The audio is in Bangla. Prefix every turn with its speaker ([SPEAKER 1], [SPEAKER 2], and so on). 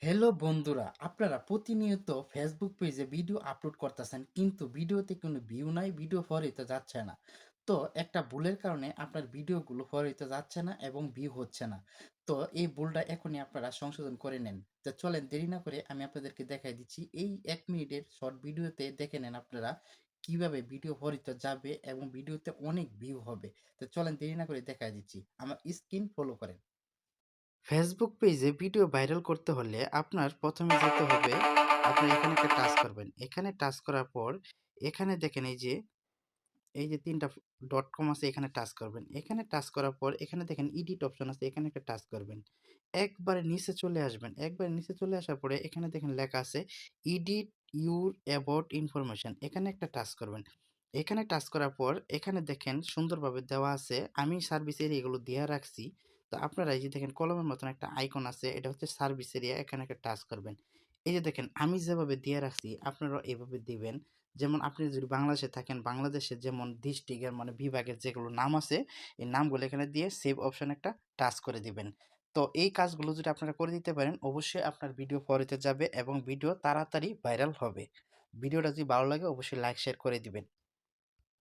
[SPEAKER 1] হ্যালো বন্ধুরা, আপনারা প্রতিনিয়ত ফেসবুক পেজে ভিডিও আপলোড করতেছেন কিন্তু ভিডিওতে কোনো ভিউ নাই, ভিডিও ফর হইতে যাচ্ছে না। তো একটা ভুলের কারণে আপনার ভিডিওগুলো ফর হইতে যাচ্ছে না এবং ভিউ হচ্ছে না। তো এই ভুলটা এখনই আপনারা সংশোধন করে নেন। তো চলেন দেরি না করে আমি আপনাদেরকে দেখাই দিচ্ছি। এই ১ মিনিটের শর্ট ভিডিওতে দেখে নেন আপনারা কিভাবে ভিডিও ফর হইতে যাবে এবং ভিডিওতে অনেক ভিউ হবে। তো চলেন দেরি না করে দেখাই দিচ্ছি। আমার স্ক্রিন ফলো করেন। ফেসবুক পেজে ভিডিও ভাইরাল করতে হলে আপনার প্রথমে যেতে হবে, আপনার এখানে একটা টাচ করবেন। এখানে টাচ করার পর এখানে দেখেন এই যে ৩ টা ডট কম আছে, এখানে টাচ করবেন। এখানে টাচ করার পর এখানে দেখেন এডিট অপশন আছে, এখানে একটা টাচ করবেন। একবারে নিচে চলে আসবেন। একবারে নিচে চলে আসার পরে এখানে দেখেন লেখা আছে এডিট ইউর অ্যাবাউট ইনফরমেশন, এখানে একটা টাচ করবেন। এখানে টাচ করার পর এখানে দেখেন সুন্দরভাবে দেওয়া আছে। আমি সার্ভিস এরিয়া এগুলো দেয়া রাখছি। তো আপনারা এই যে দেখেন কলমের মতন একটা আইকন আছে, এটা হচ্ছে সার্ভিস এরিয়া, এখানে একটা টাচ করবেন। এই যে দেখেন আমি যেভাবে দিয়ে রাখছি আপনারাও এভাবে দিবেন। যেমন আপনি যদি বাংলাদেশে থাকেন, বাংলাদেশের যেমন ডিস্ট্রিক্টের মানে বিভাগের যেগুলো নাম আছে, এই নামগুলো এখানে দিয়ে সেভ অপশন একটা টাচ করে দিবেন। তো এই কাজগুলো যদি আপনারা করে দিতে পারেন, অবশ্যই আপনার ভিডিও ফর হইতে যাবে এবং ভিডিও তাড়াতাড়ি ভাইরাল হবে। ভিডিওটা যদি ভালো লাগে অবশ্যই লাইক শেয়ার করে দিবেন।